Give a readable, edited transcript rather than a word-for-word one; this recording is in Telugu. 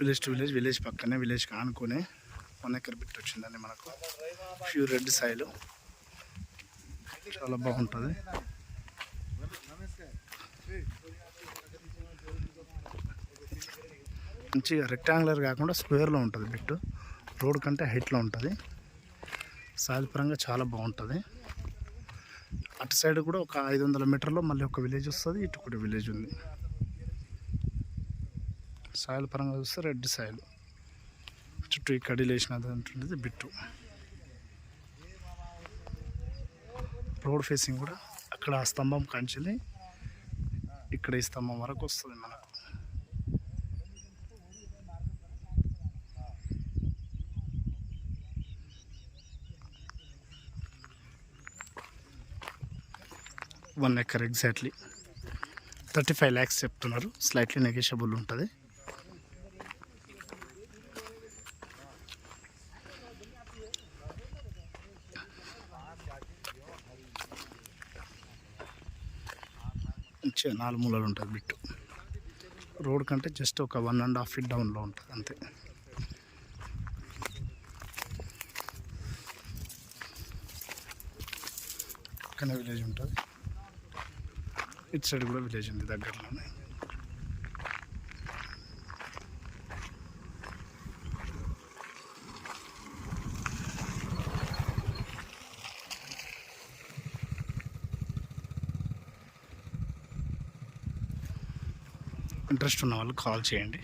విలేజ్ టు విలేజ్, విలేజ్ పక్కనే, విలేజ్కి ఆనుకునే 1 ఎకర్ బిట్ వచ్చిందండి మనకు. ప్యూర్ రెడ్ సాయిల్, చాలా బాగుంటుంది. మంచిగా రెక్టాంగులర్ కాకుండా స్క్వేర్లో ఉంటుంది బిట్టు. రోడ్ కంటే హైట్లో ఉంటుంది. సాయిల్ పరంగా చాలా బాగుంటుంది. అటు సైడ్ కూడా ఒక 500 మీటర్లో మళ్ళీ ఒక విలేజ్ వస్తుంది, ఇటు కూడా విలేజ్ ఉంది. సాయిల్ పరంగా చూస్తే రెడ్ సాయిల్, చుట్టూ ఈ కడీలు వేసినది బిట్టు. రోడ్ ఫేసింగ్ కూడా అక్కడ ఆ స్తంభం కంచెలి ఇక్కడ ఈ స్తంభం వరకు వస్తుంది మనకు. వన్ ఎకర్ ఎగ్జాక్ట్లీ 35 lakhs చెప్తున్నారు. స్లైట్లీ నెగోషియబుల్ ఉంటుంది. మంచిగా 4 మూలలు ఉంటుంది బిట్టు. రోడ్ కంటే జస్ట్ ఒక 1.5 feet డౌన్లో ఉంటుంది అంతే. పక్కనే విలేజ్ ఉంటుంది, ఇటు సైడ్ కూడా విలేజ్ ఉంది దగ్గరలోనే. ఇంట్రెస్ట్ ఉన్న వాళ్ళు కాల్ చేయండి.